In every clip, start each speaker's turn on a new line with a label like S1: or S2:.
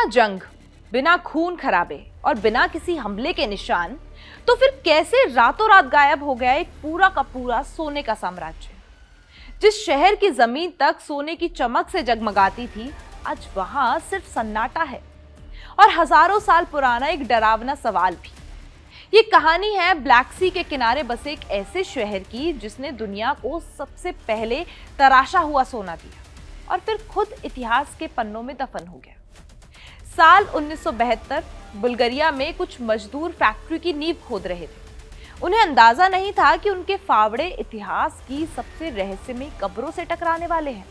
S1: बिना जंग, बिना खून खराबे और बिना किसी हमले के निशान, तो फिर कैसे रातों रात गायब हो गया एक पूरा का पूरा सोने का साम्राज्य। जिस शहर की जमीन तक सोने की चमक से जगमगाती थी, आज वहां सिर्फ सन्नाटा है और हजारों साल पुराना एक डरावना सवाल भी। ये कहानी है ब्लैक सी के किनारे बसे एक ऐसे शहर की जिसने दुनिया को सबसे पहले तराशा हुआ सोना दिया और फिर खुद इतिहास के पन्नों में दफन हो गया। साल 1972 बुल्गारिया में कुछ मजदूर फैक्ट्री की नींव खोद रहे थे। उन्हें अंदाजा नहीं था कि उनके फावड़े इतिहास की सबसे रहस्यमयी कब्रों से टकराने वाले हैं।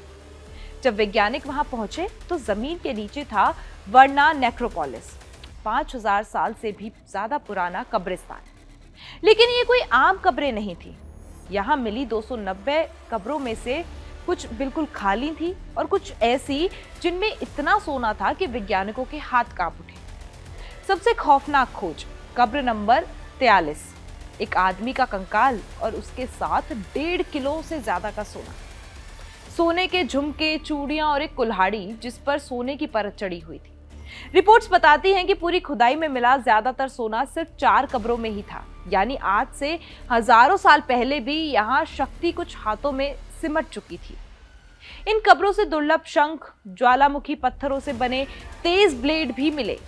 S1: जब वैज्ञानिक वहां पहुंचे तो जमीन के नीचे था वर्ना नेक्रोपोलिस, 5000 साल से भी ज्यादा पुराना कब्रिस्तान। लेकिन ये कोई आम कब्रें नहीं थी। यहाँ मिली 290 कब्रों में से कुछ बिल्कुल खाली थी और कुछ ऐसी जिनमें इतना सोना था कि वैज्ञानिकों के हाथ कांप उठे। सबसे खौफनाक खोज, कब्र नंबर 43, एक आदमी का कंकाल और उसके साथ 1.5 किलो से ज्यादा का सोना, सोने के झुमके, चूड़ियां और एक कुल्हाड़ी जिस पर सोने की परत चढ़ी हुई थी। रिपोर्ट्स बताती हैं कि पूरी खुदाई में मिला ज्यादातर सोना सिर्फ 4 कब्रों में ही था, यानी आज से हजारों साल पहले भी यहाँ शक्ति कुछ हाथों में सिमट चुकी थी। इन कब्रों से दुर्लभ शंख, ज्वालामुखी पत्थरों से बने तेज ब्लेड भी मिले।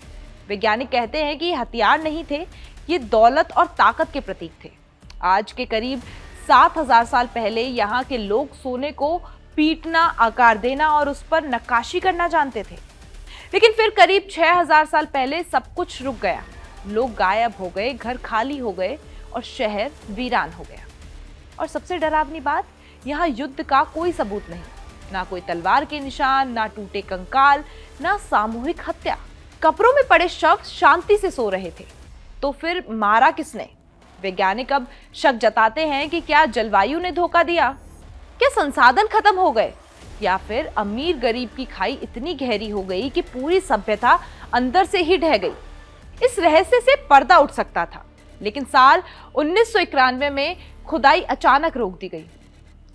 S1: वैज्ञानिक कहते हैं कि ये हथियार नहीं थे, ये दौलत और ताकत के प्रतीक थे। आज के करीब 7000 साल पहले यहाँ के लोग सोने को पीटना, आकार देना और उस पर नक्काशी करना जानते थे। लेकिन फिर करीब 6000 साल पहले सब कुछ रुक गया। लोग गायब हो गए, घर खाली हो गए और शहर वीरान हो गया। और सबसे डरावनी बात, यहाँ युद्ध का कोई सबूत नहीं, ना कोई तलवार के निशान, ना टूटे कंकाल, ना सामूहिक हत्या। कब्रों में पड़े शव शांति से सो रहे थे। तो फिर मारा किसने? वैज्ञानिक अब शक जताते हैं कि क्या जलवायु ने धोखा दिया, क्या संसाधन खत्म हो गए, या फिर अमीर गरीब की खाई इतनी गहरी हो गई कि पूरी सभ्यता अंदर से ही ढह गई। इस रहस्य से पर्दा उठ सकता था, लेकिन साल 1991 में खुदाई अचानक रोक दी गई।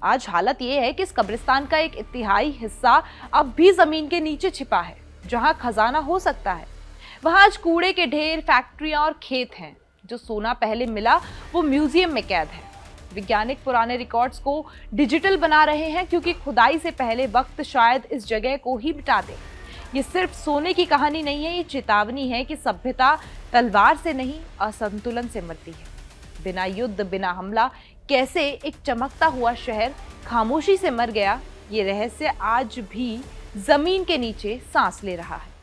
S1: आज हालत यह है कि इस कब्रिस्तान का एक तिहाई हिस्सा अब भी जमीन के नीचे छिपा है। जहां खजाना हो सकता है, वहां आज कूड़े के ढेर, फैक्ट्रियां और खेत हैं। जो सोना पहले मिला वो म्यूजियम में कैद है। वैज्ञानिक पुराने रिकॉर्ड्स को डिजिटल बना रहे हैं क्योंकि खुदाई से पहले वक्त शायद इस जगह को ही मिटा दे। ये सिर्फ सोने की कहानी नहीं है, ये चेतावनी है कि सभ्यता तलवार से नहीं, असंतुलन से मरती है। बिना युद्ध, बिना हमला कैसे एक चमकता हुआ शहर खामोशी से मर गया, ये रहस्य आज भी जमीन के नीचे सांस ले रहा है।